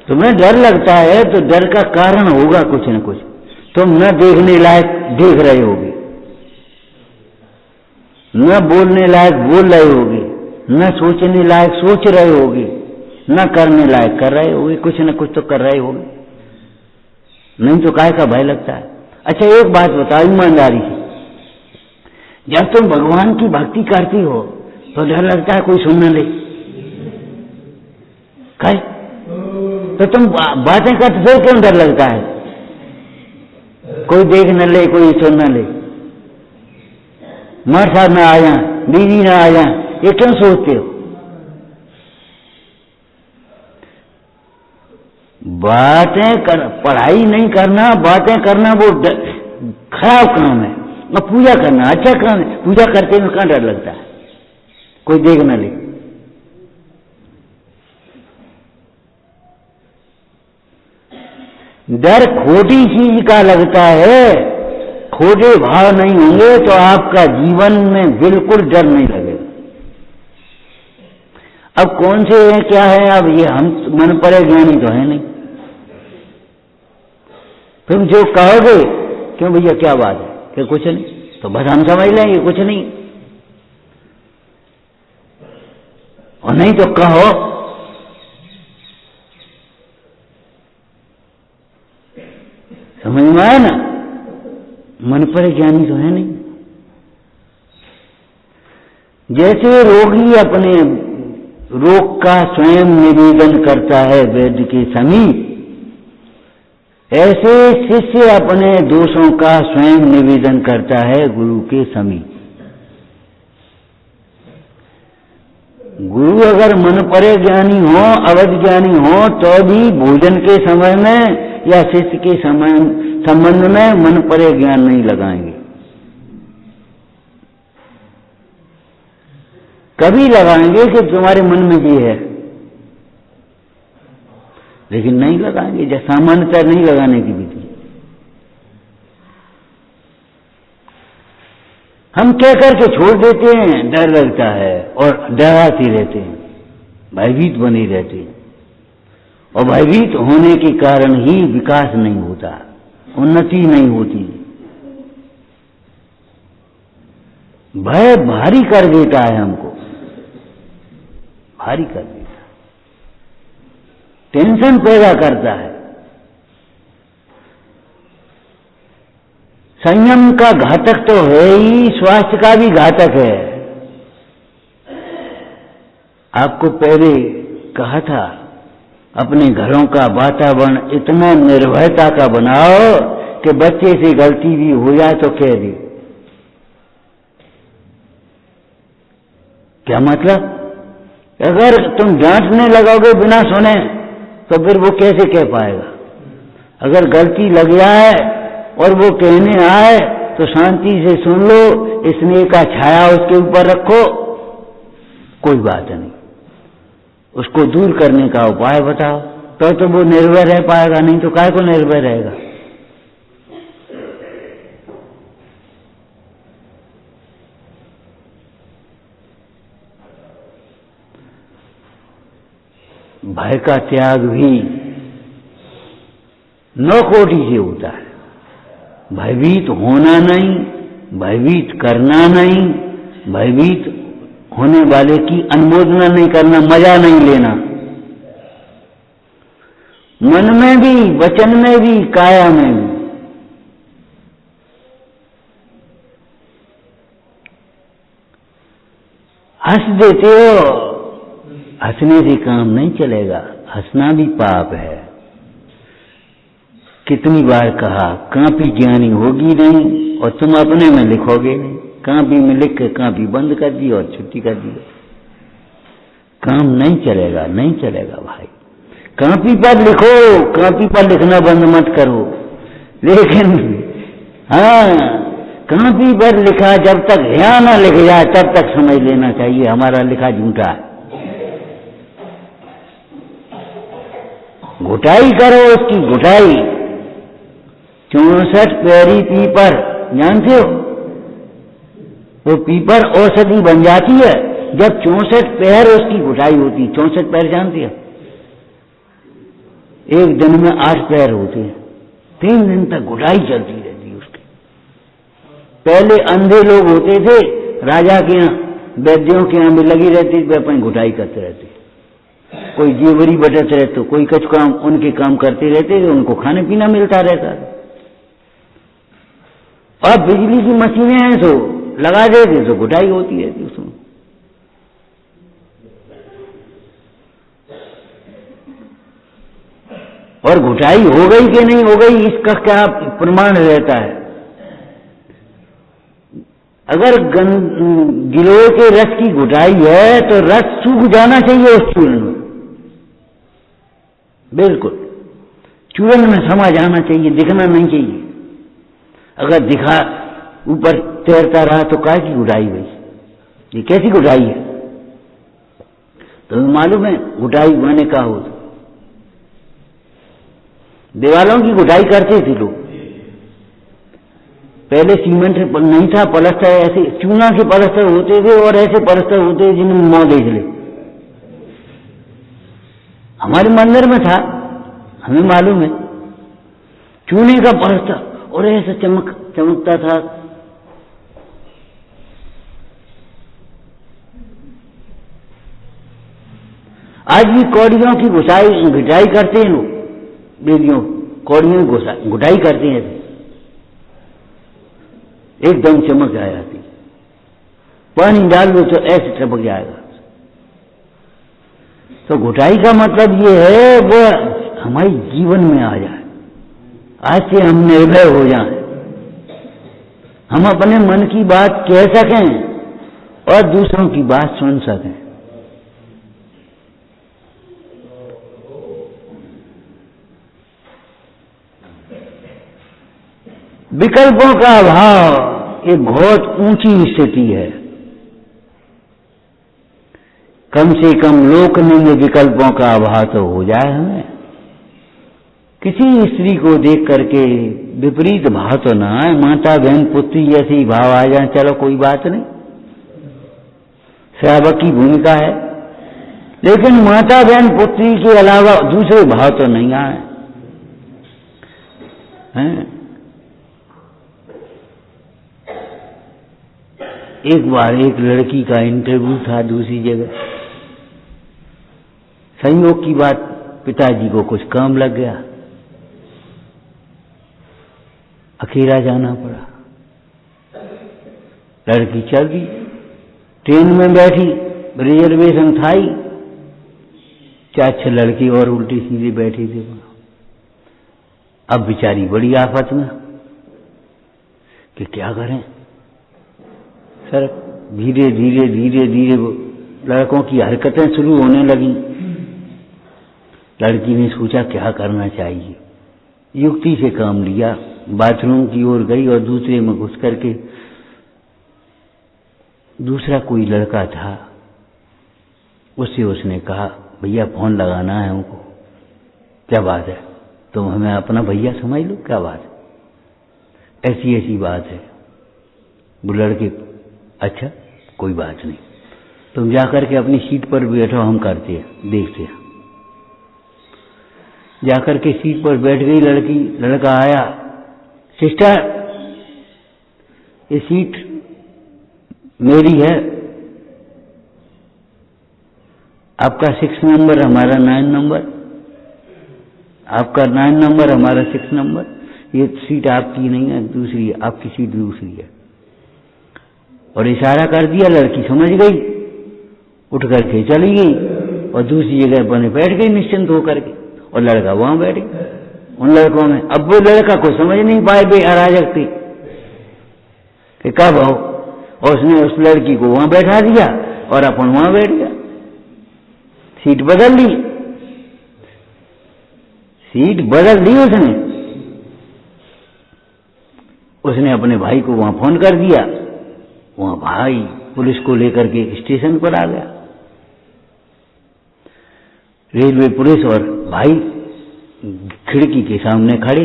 तुम्हें डर लगता है तो डर का कारण होगा कुछ न कुछ, तुम न देखने लायक देख रहे होगे। न बोलने लायक बोल रहे होगे, न सोचने लायक सोच रहे होगे, न करने लायक कर रहे होगे, कुछ न कुछ तो कर रहे होगे, नहीं तो काय का भय लगता है। अच्छा एक बात बताओ ईमानदारी से, जब तुम भगवान की भक्ति करती हो तो डर लगता है कोई सुन न ले? काय? तो तुम बातें करते फिर क्यों डर लगता है? कोई देख न ले, कोई सुन न ले, मर्द साहब ना आ जाए, बीवी ना आ जाए, ये क्यों सोचते हो? बातें कर, पढ़ाई नहीं करना, बातें करना वो खराब काम है। और पूजा करना अच्छा काम है। पूजा करते में कहाँ डर लगता है कोई देख न ले? डर खोटी चीज का लगता है। खोटे भाव नहीं होंगे तो आपका जीवन में बिल्कुल डर नहीं लगेगा। अब कौन से है क्या है, अब ये हम मन पड़े ज्ञानी तो है नहीं। तुम जो कहोगे क्यों भैया क्या बात है कि कुछ नहीं, तो बस हम समझ लेंगे कुछ नहीं, और नहीं तो कहो। समझ में आया ना? मन पर ज्ञानी तो है नहीं। जैसे रोगी अपने रोग का स्वयं निवेदन करता है वैद्य के समीप, ऐसे शिष्य अपने दोषों का स्वयं निवेदन करता है गुरु के समीप। गुरु अगर मन परे ज्ञानी हो, अवध ज्ञानी हो, तो भी भोजन के समय में या शिष्य के संबंध में मन परे ज्ञान नहीं लगाएंगे। कभी लगाएंगे कि तुम्हारे मन में ये है, लेकिन नहीं लगाएंगे। जैसे सामान्यतः नहीं लगाने की विधि। हम कह करके छोड़ देते हैं, डर लगता है और डराते रहते हैं, भयभीत बने रहते हैं, और भयभीत होने के कारण ही विकास नहीं होता, उन्नति नहीं होती। भय भारी कर देता है हमको, भारी कर देता, टेंशन पैदा करता है। संयम का घातक तो है ही, स्वास्थ्य का भी घातक है। आपको पहले कहा था, अपने घरों का वातावरण इतना निर्भयता का बनाओ कि बच्चे से गलती भी हो जाए तो कह दे। क्या मतलब? अगर तुम डांटने लगोगे बिना सुने तो फिर वो कैसे कह पाएगा? अगर गलती लग जाए और वो कहने आए तो शांति से सुन लो, स्नेह का छाया उसके ऊपर रखो, कोई बात नहीं, उसको दूर करने का उपाय बताओ, तो वो निर्भय रह पाएगा। नहीं तो काहे को निर्भय रहेगा? भय का त्याग भी 9 कोटि से होता है। भयभीत होना नहीं, भयभीत करना नहीं, भयभीत होने वाले की अनुमोदना नहीं करना, मजा नहीं लेना, मन में भी, वचन में भी, काया में भी। हंस देते हो, हंसने से काम नहीं चलेगा, हंसना भी पाप है। कितनी बार कहा, कापी ज्ञानी होगी नहीं और तुम अपने में लिखोगे नहीं। कापी में लिख के कापी बंद कर दी और छुट्टी कर दी, काम नहीं चलेगा, नहीं चलेगा भाई। कापी पर लिखो, कापी पर लिखना बंद मत करो, लेकिन हाँ, कापी पर लिखा जब तक यहाँ ना लिख जाए तब तक समझ लेना चाहिए हमारा लिखा झूठा है। घुटाई करो उसकी, घुटाई। 64 पैरी पीपर जानते हो? वो पीपर औषधि बन जाती है जब 64 पैर उसकी घुटाई होती। 64 पैर जानती है? एक दिन में 8 पैर होते हैं, 3 दिन तक घुटाई चलती रहती है उसकी। पहले अंधे लोग होते थे, राजा के यहाँ, वैद्यों के यहाँ भी लगी रहती, वे अपनी घुटाई करते रहते, कोई जेवरी बटते रहते, कोई कुछ काम उनके काम करते रहते, उनको खाने पीना मिलता रहता। और बिजली की मशीनें हैं तो लगा देते तो घुटाई होती रहती उसमें। और घुटाई हो गई कि नहीं हो गई इसका क्या प्रमाण रहता है? अगर गिलोय के रस की घुटाई है तो रस सूख जाना चाहिए उस चूर्ण में, बिल्कुल चूर्ण में समा जाना चाहिए, दिखना नहीं चाहिए। अगर दिखा ऊपर तैरता रहा तो काय की घुटाई भाई? ये कैसी घुटाई है? तो मालूम है घुटाई माने का हो? दीवारों की घुटाई करते थे लोग पहले, सीमेंट नहीं था, पलस्तर ऐसे चूना के पलस्तर होते थे और ऐसे पलस्तर होते थे जिन्हें मुंह देख ले। हमारे मंदिर में था, हमें मालूम है, चूने का पलस्तर और ऐसा चमकता था। आज भी कौड़ियों की घुटाई करते हैं लोग, बेदियों कौड़ियों की घुटाई करते हैं, एकदम चमक आ जाती, पानी डाल दो तो ऐसे चमक जाएगा। तो घुटाई का मतलब ये है वो हमारे जीवन में आ जाए, आज से हम निर्भय हो जाएं, हम अपने मन की बात कह सकें और दूसरों की बात सुन सकें। विकल्पों का अभाव एक बहुत ऊंची स्थिति है। कम से कम लोकनिंद विकल्पों का अभाव तो हो जाए हमें। किसी स्त्री को देख करके विपरीत भाव तो ना आए, माता बहन पुत्री जैसे ही भाव आ जाए, चलो कोई बात नहीं, श्रावक की भूमिका है, लेकिन माता बहन पुत्री के अलावा दूसरे भाव तो नहीं आए हैं। एक बार एक लड़की का इंटरव्यू था दूसरी जगह, संयोग की बात पिताजी को कुछ काम लग गया, अकेला जाना पड़ा। लड़की चल दी, ट्रेन में बैठी, रिजर्वेशन था ही, 4-6 लड़की और उल्टी सीधे बैठी थे। अब बेचारी बड़ी आफत में कि क्या करें। सर धीरे धीरे धीरे धीरे लड़कों की हरकतें शुरू होने लगी। लड़की ने सोचा क्या करना चाहिए, युक्ति से काम लिया, बाथरूम की ओर गई और दूसरे में घुस करके, दूसरा कोई लड़का था, उससे उसने कहा भैया फोन लगाना है हमको। क्या बात है, तुम हमें अपना भैया समझ लो, क्या बात है, ऐसी ऐसी बात है। वो लड़के अच्छा कोई बात नहीं, तुम जाकर के अपनी सीट पर बैठो, हम करते हैं, देखते हैं। जाकर के सीट पर बैठ गई लड़की। लड़का आया, सिस्टर ये सीट मेरी है, आपका 6 नंबर, हमारा 9 नंबर, आपका 9 नंबर, हमारा 6 नंबर, ये सीट आपकी नहीं है, दूसरी है, आपकी सीट दूसरी है। और इशारा कर दिया, लड़की समझ गई, उठ करके चली गई और दूसरी जगह बने बैठ गई निश्चिंत होकर के, और लड़का वहां बैठ गया उन लड़कों में। अब वो लड़का को समझ नहीं पाए, बे अराजक थी कि कब हो, और उसने उस लड़की को वहां बैठा दिया और अपन वहां बैठ गया, सीट बदल ली, सीट बदल दी उसने। उसने अपने भाई को वहां फोन कर दिया, वहां भाई पुलिस को लेकर के स्टेशन पर आ गया। रेलवे पुलिस और भाई खिड़की के सामने खड़े,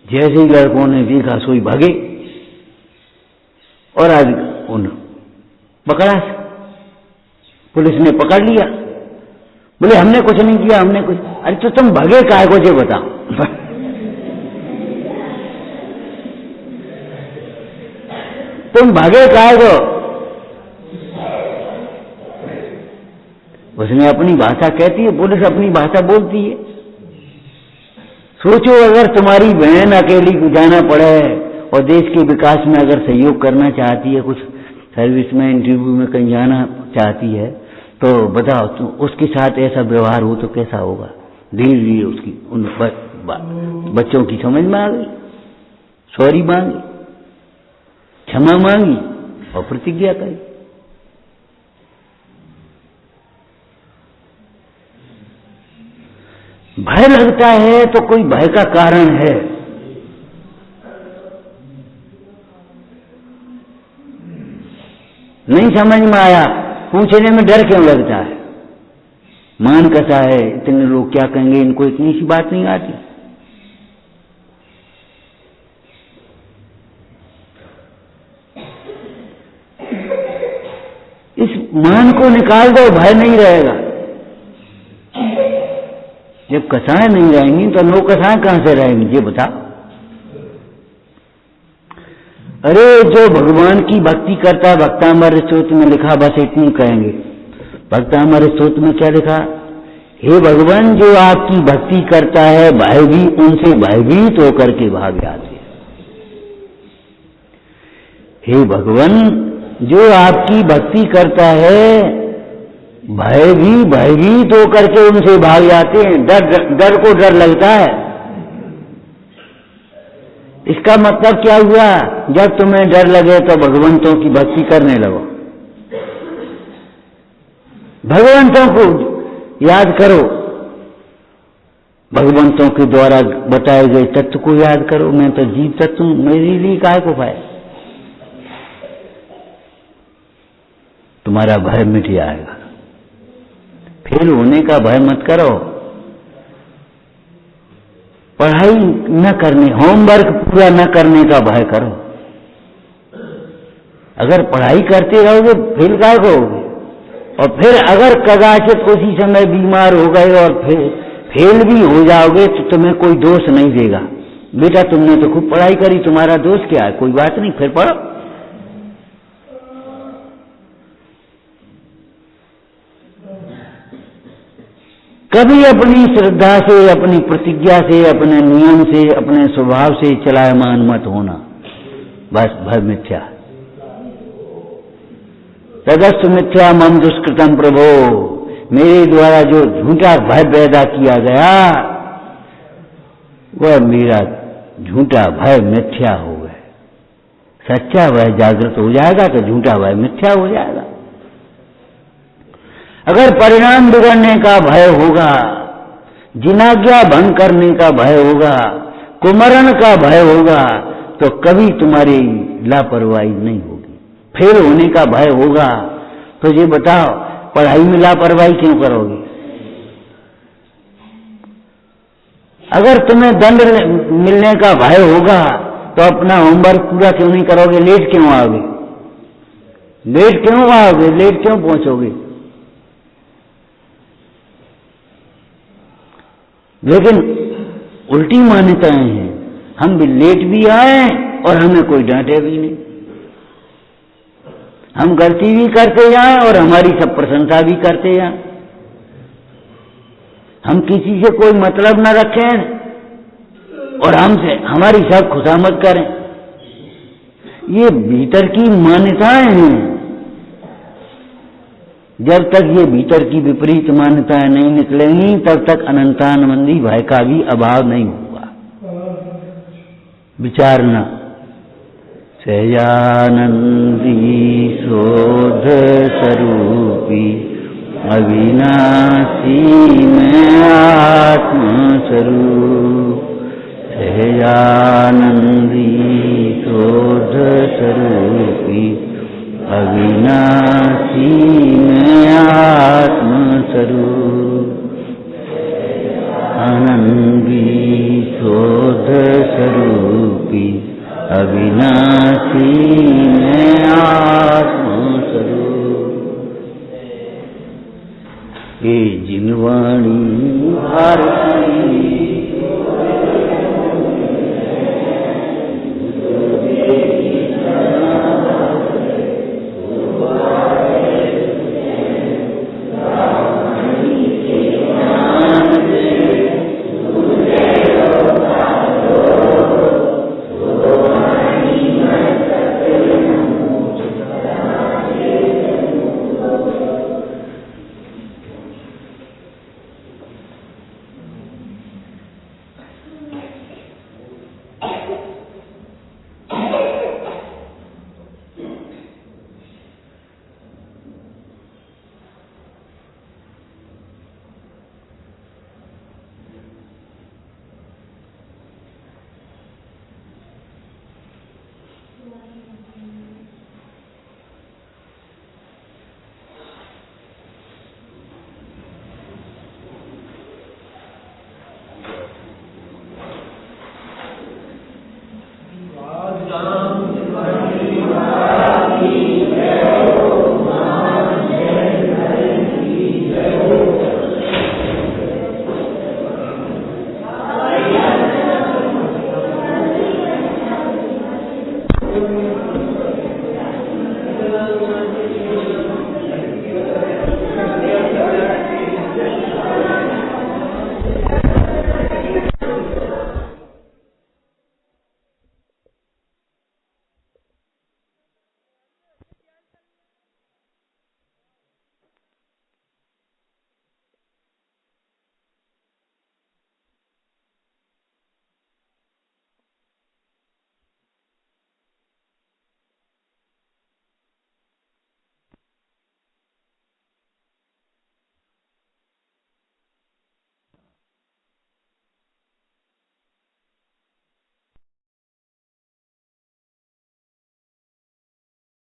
जैसे ही लड़कों ने देखा सोई भागे और आज उन पकड़ा, पुलिस ने पकड़ लिया। बोले हमने कुछ नहीं किया, हमने कुछ। अरे तो तुम भागे काहे को, जो बताओ। तुम भागे काहे को? उसने अपनी भाषा कहती है, पुलिस अपनी भाषा बोलती है। सोचो अगर तुम्हारी बहन अकेली को जाना पड़े और देश के विकास में अगर सहयोग करना चाहती है, कुछ सर्विस में इंटरव्यू में कहीं जाना चाहती है, तो बताओ तो उसके साथ ऐसा व्यवहार हो तो कैसा होगा? धीरे धीरे उसकी उन बच्चों की समझ में आ गई, सॉरी मांगी, क्षमा मांगी और प्रतिज्ञा करी। भय लगता है तो कोई भय का कारण है। नहीं समझ में आया, पूछने में डर क्यों लगता है? मान कैसा है, इतने लोग क्या कहेंगे, इनको इतनी सी बात नहीं आती। इस मान को निकाल दो, भय नहीं रहेगा। जब कथाएं नहीं रहेंगी तो लोक कथाएं कहां से रहेंगी, ये बताओ। अरे जो भगवान की भक्ति करता है, भक्तामृत स्तोत्र में लिखा, बस इतनी कहेंगे। भक्तामृत स्तोत्र में क्या लिखा? हे भगवान, जो आपकी भक्ति करता है भय भी उनसे भयभीत होकर के भाग जाते हैं। हे भगवान, जो आपकी भक्ति करता है भय भी भयभीत होकर के उनसे भाग जाते हैं। डर को डर लगता है। इसका मतलब क्या हुआ? जब तुम्हें डर लगे तो भगवंतों की भक्ति करने लगो, भगवंतों को याद करो, भगवंतों के द्वारा बताए गए तत्व को याद करो। मैं तो जीव तत्व हूं, मेरे लिए काहे को भय? तुम्हारा भय मिट जाएगा। फेल होने का भय मत करो, पढ़ाई न करने, होमवर्क पूरा न करने का भय करो। अगर पढ़ाई करते रहोगे फेल काहे को होगे? और फिर अगर कदाचित उसी समय बीमार हो गए और फिर फेल भी हो जाओगे तो तुम्हें कोई दोष नहीं देगा। बेटा तुमने तो खूब पढ़ाई करी, तुम्हारा दोष क्या है? कोई बात नहीं, फिर पढ़ो। कभी अपनी श्रद्धा से, अपनी प्रतिज्ञा से, अपने नियम से, अपने स्वभाव से चलायमान मत होना। बस भय मिथ्या। तदस्तु मिथ्या मम दुष्कृतम प्रभो, मेरे द्वारा जो झूठा भय पैदा किया गया वह मेरा झूठा भय मिथ्या हो गया। सच्चा भय जागृत हो जाएगा तो झूठा भय मिथ्या हो जाएगा। अगर परिणाम बिगड़ने का भय होगा, जिनाज्ञा भंग करने का भय होगा, कुमरण का भय होगा, तो कभी तुम्हारी लापरवाही नहीं होगी। फेल होने का भय होगा तो ये बताओ, पढ़ाई में लापरवाही क्यों करोगे? अगर तुम्हें दंड मिलने का भय होगा तो अपना होमवर्क पूरा क्यों नहीं करोगे? लेट क्यों आओगे? लेट क्यों आओगे? लेट क्यों पहुंचोगे? लेकिन उल्टी मान्यताएं हैं, हम भी लेट भी आए और हमें कोई डांटे भी नहीं। हम गलती भी करते जाएं और हमारी सब प्रशंसा भी करते जाएं। हम किसी से कोई मतलब न रखें और हमसे हमारी सब खुशामद करें। ये भीतर की मान्यताएं हैं। जब तक ये भीतर की विपरीत मान्यताएं नहीं निकलेंगी तब तक अनंतानंदी भय का भी अभाव नहीं होगा। विचारना सहजानंदी शोध स्वरूपी अविनाशी में आत्म स्वरूप। सहजानंदी शोध स्वरूपी अविनाशी में आत्म स्वरूप। आनंदी शोध स्वरूपी अविनाशी में आत्म स्वरूप। हे जिनवाणी भारती